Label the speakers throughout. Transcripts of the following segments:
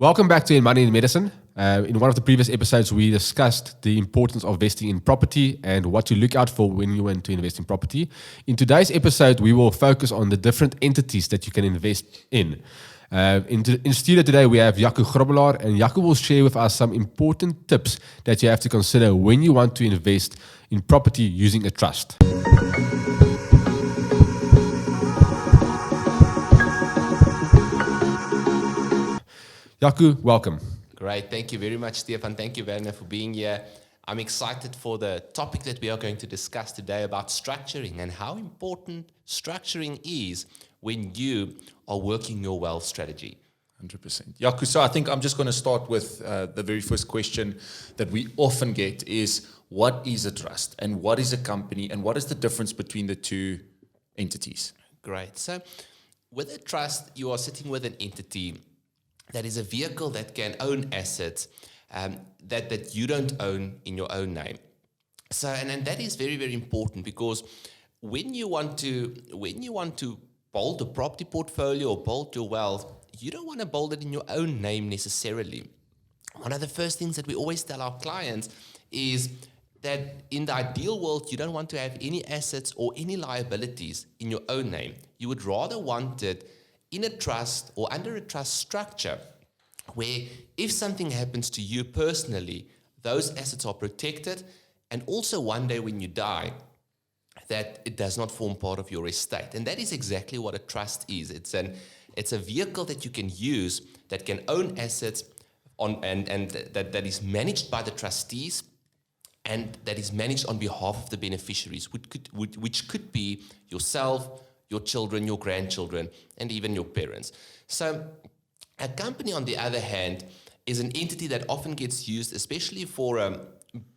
Speaker 1: Welcome back to In Money in Medicine. In one of the previous episodes, we discussed the importance of investing in property and what to look out for when you want to invest in property. In today's episode, we will focus on the different entities that you can invest in. In studio today, we have Jaco Grobbelaar, and Jaco will share with us some important tips that you have to consider when you want to invest in property using a trust. Jaco, welcome.
Speaker 2: Great. Thank you very much, Stefan. Thank you, Werner, for being here. I'm excited for the topic that we are going to discuss today about structuring and how important structuring is when you are working your wealth strategy.
Speaker 3: 100%. Jaco, so I think I'm just going to start with the very first question that we often get is, what is a trust and what is a company and what is the difference between the two entities?
Speaker 2: Great. So with a trust, you are sitting with an entity that is a vehicle that can own assets that you don't own in your own name. So, and that is very, very important because when you want to build a property portfolio or build your wealth, you don't want to build it in your own name necessarily. One of the first things that we always tell our clients is that in the ideal world, you don't want to have any assets or any liabilities in your own name. You would rather want it in a trust or under a trust structure where if something happens to you personally, those assets are protected, and also one day when you die, that it does not form part of your estate. And that is exactly what a trust is. It's a vehicle that you can use that can own assets and that is managed by the trustees and that is managed on behalf of the beneficiaries, which could be yourself, your children, your grandchildren, and even your parents. So a company, on the other hand, is an entity that often gets used, especially for a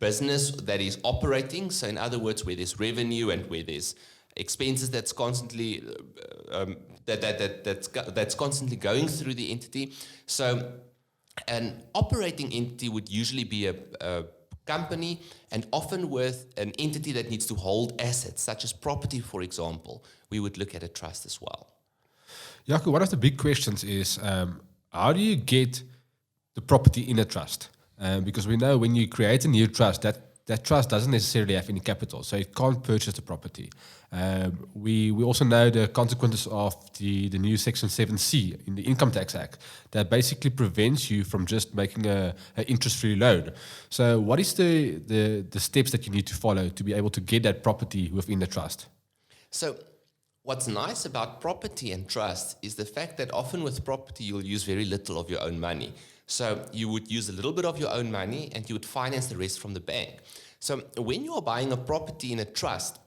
Speaker 2: business that is operating. So in other words, where there's revenue and where there's expenses that's constantly that's constantly going through the entity. So an operating entity would usually be a company, and often with an entity that needs to hold assets, such as property, for example. We would look at a trust as well.
Speaker 1: Jaco, one of the big questions is how do you get the property in a trust? Because we know when you create a new trust, that trust doesn't necessarily have any capital, so it can't purchase the property. We also know the consequences of the new Section 7C in the Income Tax Act that basically prevents you from just making an interest-free loan. So what is the steps that you need to follow to be able to get that property within the trust?
Speaker 2: So what's nice about property and trust is the fact that often with property, you'll use very little of your own money. So you would use a little bit of your own money and you would finance the rest from the bank. So when you are buying a property in a trust,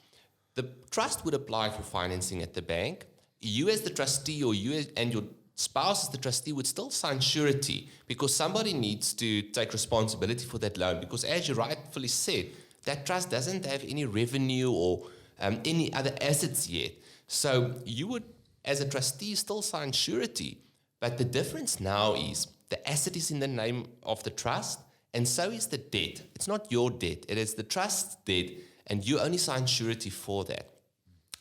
Speaker 2: the trust would apply for financing at the bank. You as the trustee or you and your spouse as the trustee would still sign surety because somebody needs to take responsibility for that loan, because as you rightfully said, that trust doesn't have any revenue or any other assets yet. So you would, as a trustee, still sign surety. But the difference now is the asset is in the name of the trust, and so is the debt. It's not your debt. It is the trust's debt, and you only sign surety for that.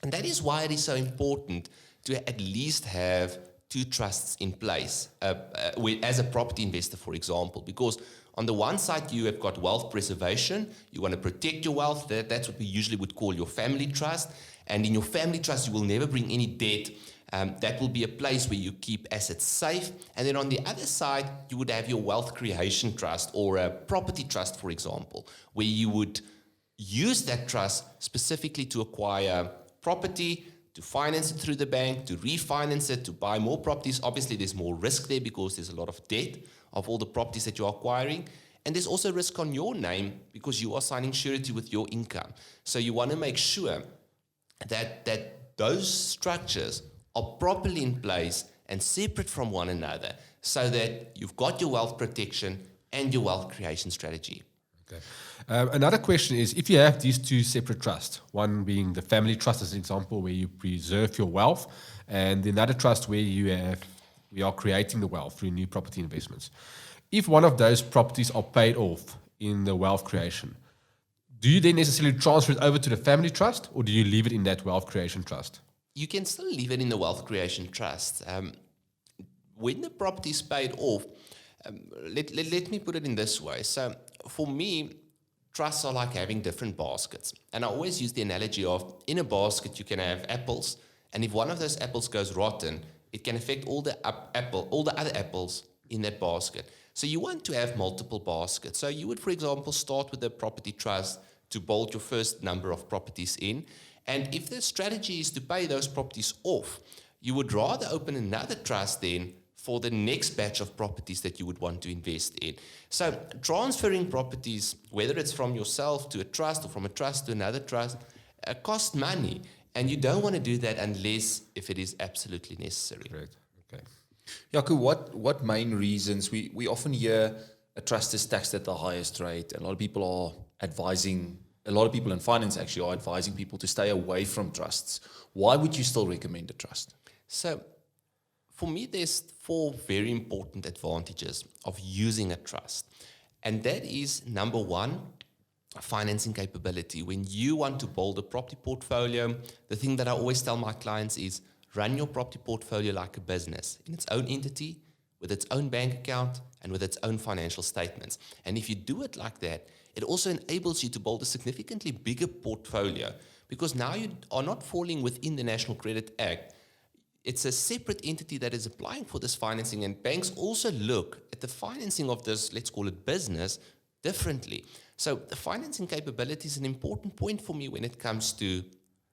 Speaker 2: And that is why it is so important to at least have two trusts in place as a property investor, for example, because on the one side, you have got wealth preservation. You want to protect your wealth. That's what we usually would call your family trust. And in your family trust, you will never bring any debt. That will be a place where you keep assets safe. And then on the other side, you would have your wealth creation trust or a property trust, for example, where you would use that trust specifically to acquire property, to finance it through the bank, to refinance it, to buy more properties. Obviously, there's more risk there because there's a lot of debt of all the properties that you're acquiring. And there's also risk on your name because you are signing surety with your income. So you want to make sure that those structures are properly in place and separate from one another so that you've got your wealth protection and your wealth creation strategy.
Speaker 1: Okay. Another question is, if you have these two separate trusts, one being the family trust as an example where you preserve your wealth, and another trust where we are creating the wealth through new property investments. If one of those properties are paid off in the wealth creation, do you then necessarily transfer it over to the family trust, or do you leave it in that wealth creation trust?
Speaker 2: You can still leave it in the wealth creation trust. When the property is paid off, Let me put it in this way. So for me, trusts are like having different baskets. And I always use the analogy of, in a basket, you can have apples. And if one of those apples goes rotten, it can affect all the other apples in that basket. So you want to have multiple baskets. So you would, for example, start with a property trust to bolt your first number of properties in. And if the strategy is to pay those properties off, you would rather open another trust then for the next batch of properties that you would want to invest in. So transferring properties, whether it's from yourself to a trust or from a trust to another trust, costs money. And you don't want to do that unless if it is absolutely necessary.
Speaker 1: Great. Okay.
Speaker 3: Jaco, what main reasons we often hear a trust is taxed at the highest rate, and a lot of people in finance actually are advising people to stay away from trusts. Why would you still recommend a trust?
Speaker 2: So for me, there's 4 very important advantages of using a trust. And that is, number 1, financing capability. When you want to build a property portfolio, the thing that I always tell my clients is run your property portfolio like a business in its own entity, with its own bank account, and with its own financial statements. And if you do it like that, it also enables you to build a significantly bigger portfolio, because now you are not falling within the National Credit Act. It's a separate entity that is applying for this financing, and banks also look at the financing of this, let's call it business, differently. So the financing capability is an important point for me when it comes to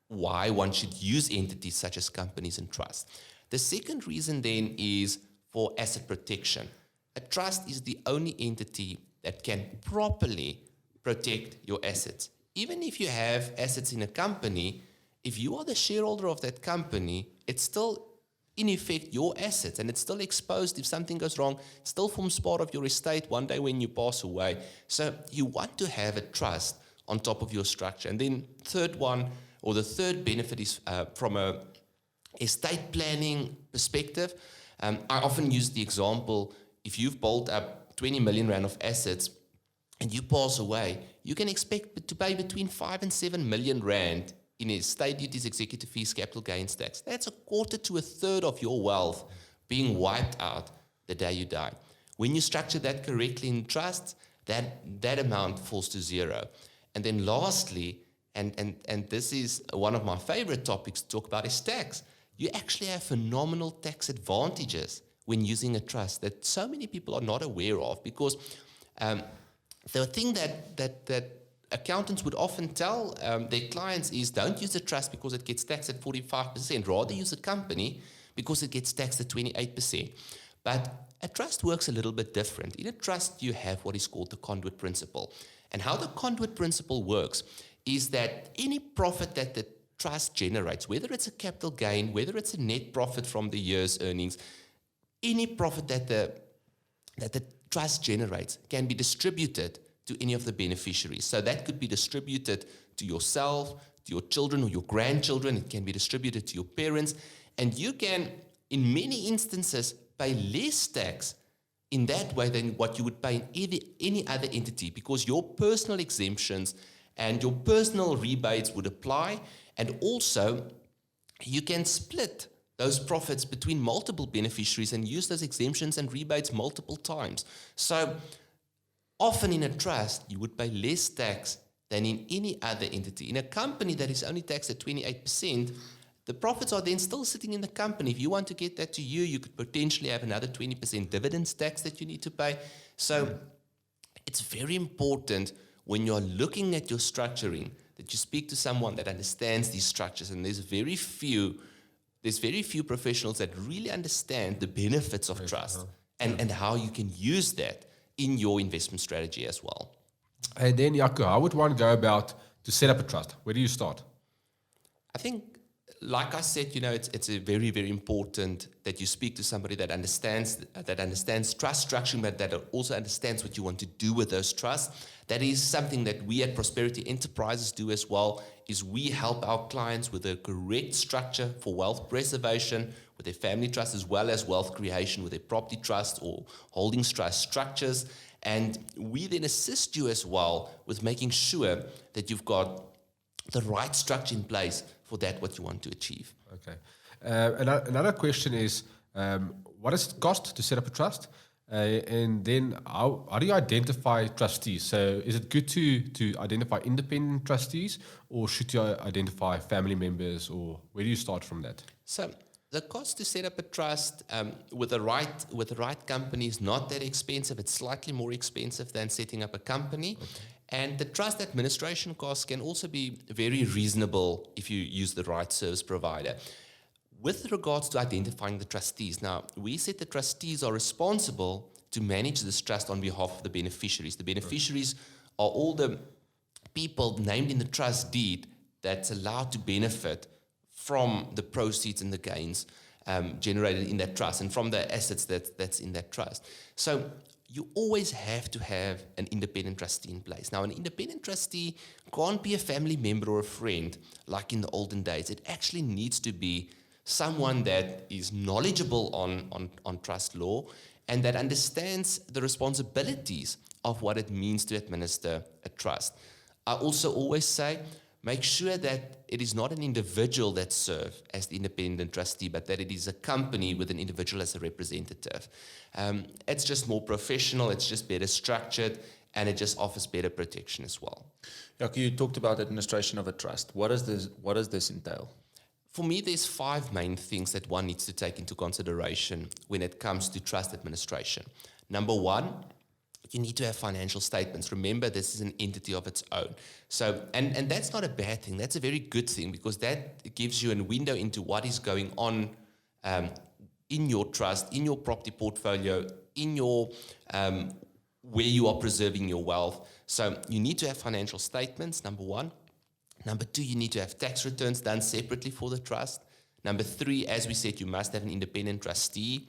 Speaker 2: why one should use entities such as companies and trusts. The second reason then is for asset protection. A trust is the only entity that can properly protect your assets. Even if you have assets in a company, if you are the shareholder of that company, it's still in effect your assets, and it's still exposed if something goes wrong. It still forms part of your estate one day when you pass away. So you want to have a trust on top of your structure. And then the third benefit is from a estate planning perspective. I often use the example, if you've built up 20 million rand of assets and you pass away, you can expect to pay between 5 and 7 million rand in estate duties, executive fees, capital gains tax. That's a quarter to a third of your wealth being wiped out the day you die. When you structure that correctly in trusts, that amount falls to zero. And then lastly, and this is one of my favorite topics to talk about, is tax. You actually have phenomenal tax advantages when using a trust that so many people are not aware of, because the thing that accountants would often tell their clients is, don't use a trust because it gets taxed at 45%. Rather use a company because it gets taxed at 28%. But a trust works a little bit different. In a trust, you have what is called the Conduit Principle. And how the Conduit Principle works is that any profit that the trust generates, whether it's a capital gain, whether it's a net profit from the year's earnings, any profit that the trust generates can be distributed to any of the beneficiaries. So that could be distributed to yourself, to your children or your grandchildren. It can be distributed to your parents. And you can, in many instances, pay less tax in that way than what you would pay in any other entity, because your personal exemptions and your personal rebates would apply. And also, you can split those profits between multiple beneficiaries and use those exemptions and rebates multiple times. So often in a trust, you would pay less tax than in any other entity. In a company that is only taxed at 28%, the profits are then still sitting in the company. If you want to get that to you, you could potentially have another 20% dividends tax that you need to pay. So it's very important when you're looking at your structuring that you speak to someone that understands these structures. And there's very few professionals that really understand the benefits of trust and how you can use that in your investment strategy as well.
Speaker 1: And then, Jaco, how would one go about to set up a trust? Where do you start?
Speaker 2: I think, like I said, it's a very, very important that you speak to somebody that understands trust structuring, but that also understands what you want to do with those trusts. That is something that we at Prosperity Enterprises do as well, is we help our clients with the correct structure for wealth preservation with their family trust, as well as wealth creation with their property trust or holdings trust structures. And we then assist you as well with making sure that you've got the right structure in place for that what you want to achieve.
Speaker 1: Okay. Another question is, what does it cost to set up a trust? And then how do you identify trustees? So is it good to identify independent trustees, or should you identify family members, or where do you start from that?
Speaker 2: So the cost to set up a trust with the right company is not that expensive. It's slightly more expensive than setting up a company. And the trust administration costs can also be very reasonable if you use the right service provider. With regards to identifying the trustees, now we said the trustees are responsible to manage this trust on behalf of the beneficiaries. The beneficiaries are all the people named in the trust deed that's allowed to benefit from the proceeds and the gains generated in that trust and from the assets that's in that trust. So you always have to have an independent trustee in place. Now, an independent trustee can't be a family member or a friend like in the olden days. It actually needs to be someone that is knowledgeable on trust law and that understands the responsibilities of what it means to administer a trust. I also always say, make sure that it is not an individual that serves as the independent trustee, but that it is a company with an individual as a representative. It's just more professional, it's just better structured, and it just offers better protection as well.
Speaker 3: Jaco, you talked about administration of a trust. What does this entail?
Speaker 2: For me, there's 5 main things that one needs to take into consideration when it comes to trust administration. Number 1, you need to have financial statements. Remember, this is an entity of its own. So, and that's not a bad thing. That's a very good thing because that gives you a window into what is going on in your trust, in your property portfolio, in your where you are preserving your wealth. So you need to have financial statements, number 1. Number 2, you need to have tax returns done separately for the trust. Number 3, as we said, you must have an independent trustee.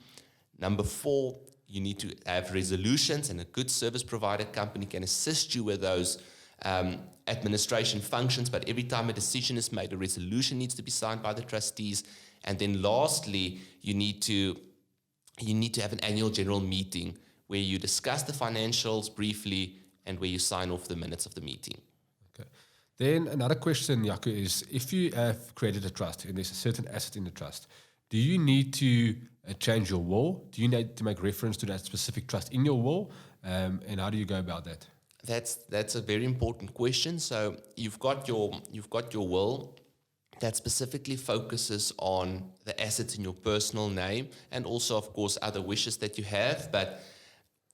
Speaker 2: Number 4, you need to have resolutions, and a good service provider company can assist you with those administration functions. But every time a decision is made, a resolution needs to be signed by the trustees. And then lastly, you need to have an annual general meeting where you discuss the financials briefly and where you sign off the minutes of the meeting.
Speaker 1: Okay. Then another question, Jaco, is if you have created a trust and there's a certain asset in the trust, do you need to change your will? Do you need to make reference to that specific trust in your will? And how do you go about that?
Speaker 2: That's a very important question. So you've got your will that specifically focuses on the assets in your personal name and also, of course, other wishes that you have. But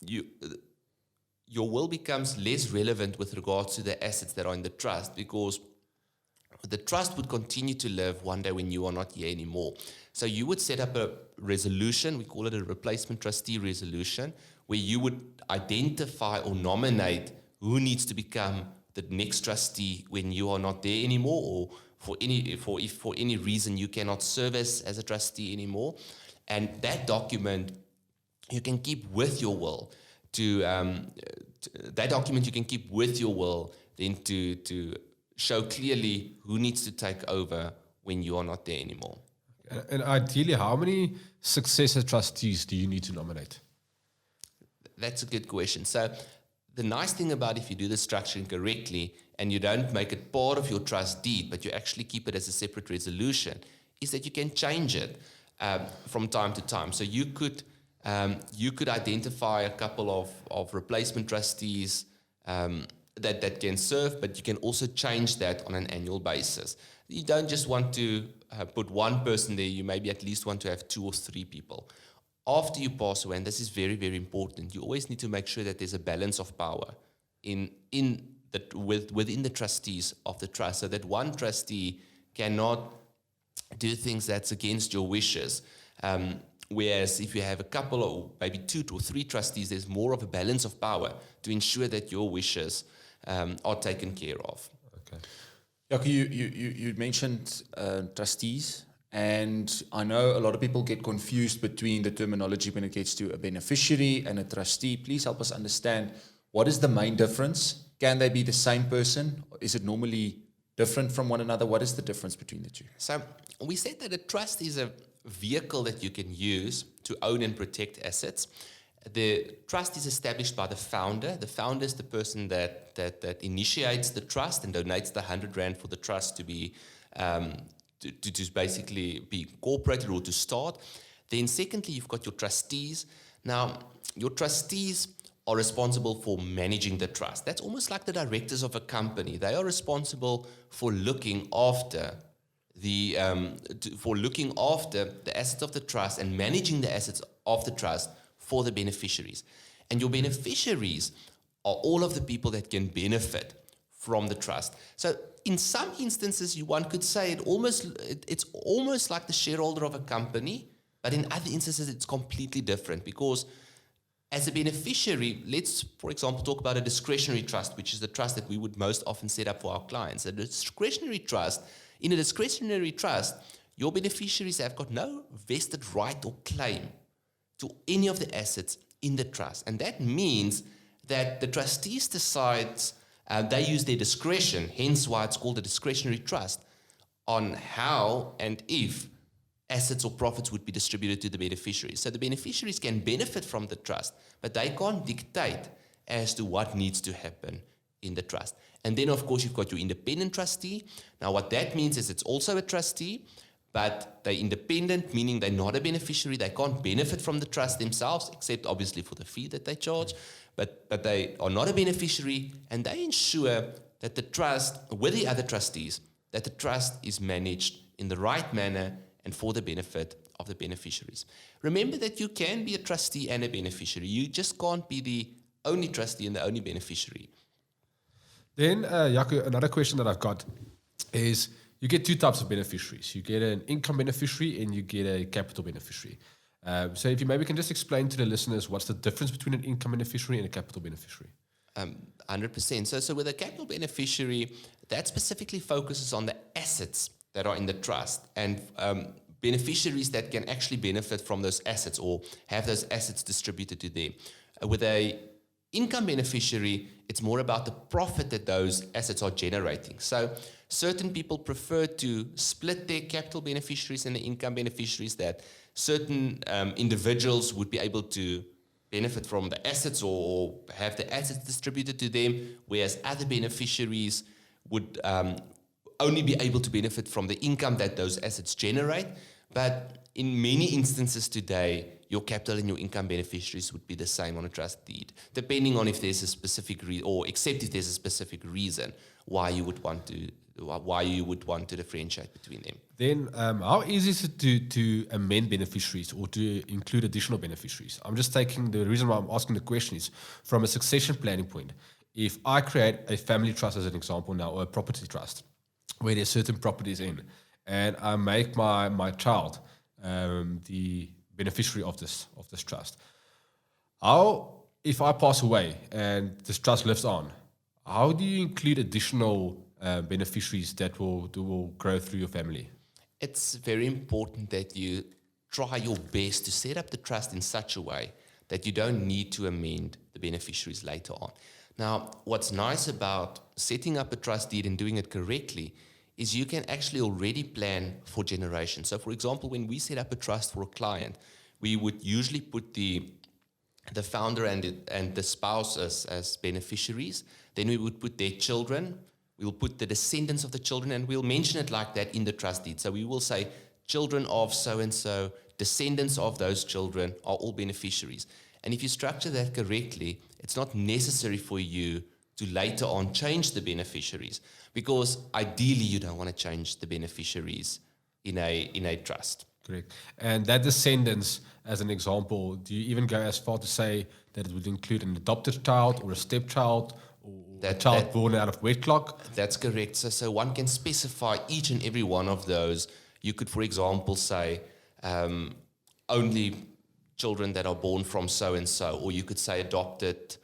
Speaker 2: your will becomes less relevant with regards to the assets that are in the trust because the trust would continue to live one day when you are not here anymore. So you would set up a resolution, we call it a replacement trustee resolution, where you would identify or nominate who needs to become the next trustee when you are not there anymore, or if for any reason you cannot serve as a trustee anymore. And that document you can keep with your will then to show clearly who needs to take over when you are not there anymore.
Speaker 1: And ideally, how many successor trustees do you need to nominate?
Speaker 2: That's a good question. So the nice thing about if you do the structuring correctly and you don't make it part of your trust deed, but you actually keep it as a separate resolution, is that you can change it from time to time. So you could identify a couple of replacement trustees that can serve, but you can also change that on an annual basis. You don't just want to put one person there, you maybe at least want to have 2 or 3 people. After you pass away, and this is very, very important, you always need to make sure that there's a balance of power within the trustees of the trust, so that one trustee cannot do things that's against your wishes. Whereas if you have a couple or maybe 2 or 3 trustees, there's more of a balance of power to ensure that your wishes are taken care of.
Speaker 1: Okay.
Speaker 3: Jaco, you mentioned trustees, and I know a lot of people get confused between the terminology when it gets to a beneficiary and a trustee. Please help us understand, what is the main difference? Can they be the same person? Is it normally different from one another? What is the difference between the two?
Speaker 2: So we said that a trust is a vehicle that you can use to own and protect assets. The trust is established by the founder. The founder is the person that initiates the trust and donates the 100 Rand for the trust to be to basically be incorporated or to start. Then secondly, you've got your trustees. Now, your trustees are responsible for managing the trust. That's almost like the directors of a company. They are responsible for looking after the assets of the trust and managing the assets of the trust for the beneficiaries. And your beneficiaries are all of the people that can benefit from the trust. So in some instances, one could say it's almost like the shareholder of a company, but in other instances, it's completely different because as a beneficiary, let's, for example, talk about a discretionary trust, which is the trust that we would most often set up for our clients. In a discretionary trust, your beneficiaries have got no vested right or claim to any of the assets in the trust. And that means that the trustees decides, they use their discretion, hence why it's called a discretionary trust, on how and if assets or profits would be distributed to the beneficiaries. So the beneficiaries can benefit from the trust, but they can't dictate as to what needs to happen in the trust. And then, of course, you've got your independent trustee. Now, what that means is it's also a trustee, but they're independent, meaning they're not a beneficiary. They can't benefit from the trust themselves, except obviously for the fee that they charge. But they are not a beneficiary, and they ensure that the trust, with the other trustees, that the trust is managed in the right manner and for the benefit of the beneficiaries. Remember that you can be a trustee and a beneficiary. You just can't be the only trustee and the only beneficiary.
Speaker 1: Then, Jaco, another question that I've got is you get two types of beneficiaries. You get an income beneficiary and you get a capital beneficiary. So if you maybe can just explain to the listeners what's the difference between an income beneficiary and a capital beneficiary.
Speaker 2: 100%. So with a capital beneficiary, that specifically focuses on the assets that are in the trust and beneficiaries that can actually benefit from those assets or have those assets distributed to them. With a income beneficiary, it's more about the profit that those assets are generating. So certain people prefer to split their capital beneficiaries and the income beneficiaries, that certain individuals would be able to benefit from the assets or have the assets distributed to them, whereas other beneficiaries would only be able to benefit from the income that those assets generate. But in many instances today, your capital and your income beneficiaries would be the same on a trust deed, depending on if there's a specific except if there's a specific reason why you would want to differentiate between them.
Speaker 1: Then how easy is it to amend beneficiaries or to include additional beneficiaries? I'm just taking the reason why I'm asking the question is from a succession planning point. If I create a family trust as an example now, or a property trust, where there's certain properties in, and I make my child the beneficiary of this trust. How, if I pass away and this trust lives on, how do you include additional beneficiaries that will grow through your family?
Speaker 2: It's very important that you try your best to set up the trust in such a way that you don't need to amend the beneficiaries later on. Now, what's nice about setting up a trust deed and doing it correctly is you can actually already plan for generations. So, for example, when we set up a trust for a client, we would usually put the founder and the spouse as beneficiaries. Then we would put their children. We will put the descendants of the children, and we'll mention it like that in the trust deed. So we will say children of so-and-so, descendants of those children are all beneficiaries. And if you structure that correctly, it's not necessary for you to later on change the beneficiaries, because ideally you don't want to change the beneficiaries in a trust.
Speaker 1: Correct. And that descendants, as an example, do you even go as far to say that it would include an adopted child or a stepchild or a child born out of wedlock?
Speaker 2: That's correct. So one can specify each and every one of those. You could, for example, say only children that are born from so-and-so, or you could say adopted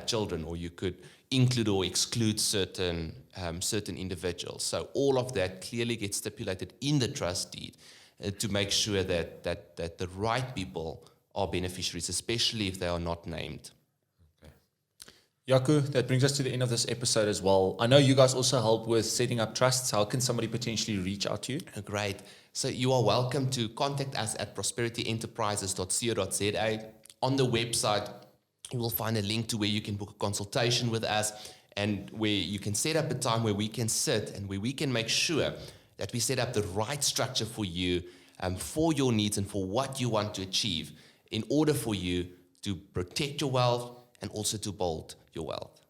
Speaker 2: children, or you could include or exclude certain individuals. So all of that clearly gets stipulated in the trust deed to make sure that the right people are beneficiaries, especially if they are not named.
Speaker 3: Jaco, that brings us to the end of this episode as well. I know you guys also help with setting up trusts. How can somebody potentially reach out to you?
Speaker 2: Great. So you are welcome to contact us at prosperityenterprises.co.za. On the website, you will find a link to where you can book a consultation with us and where you can set up a time where we can sit and where we can make sure that we set up the right structure for you, for your needs and for what you want to achieve in order for you to protect your wealth, and also to build your wealth.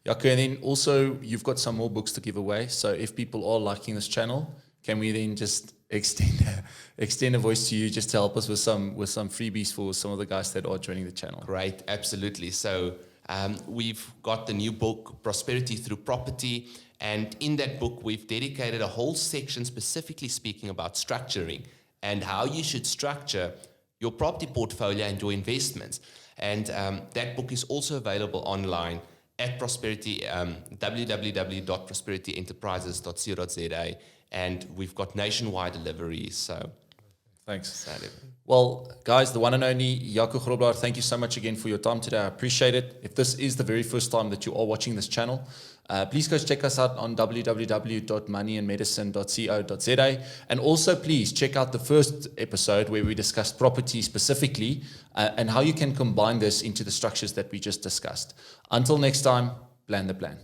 Speaker 3: Jaco, and then also you've got some more books to give away. So if people are liking this channel, can we then just extend a voice to you just to help us with some freebies for some of the guys that are joining the channel?
Speaker 2: Great, absolutely. So we've got the new book, Prosperity Through Property. And in that book, we've dedicated a whole section specifically speaking about structuring and how you should structure your property portfolio and your investments. And that book is also available online at Prosperity, www.prosperityenterprises.co.za. And we've got nationwide deliveries. So
Speaker 3: thanks. Well, guys, the one and only Jaco Grobler, thank you so much again for your time today. I appreciate it. If this is the very first time that you are watching this channel, please go check us out on www.moneyandmedicine.co.za. And also, please check out the first episode where we discussed property specifically and how you can combine this into the structures that we just discussed. Until next time, plan the plan.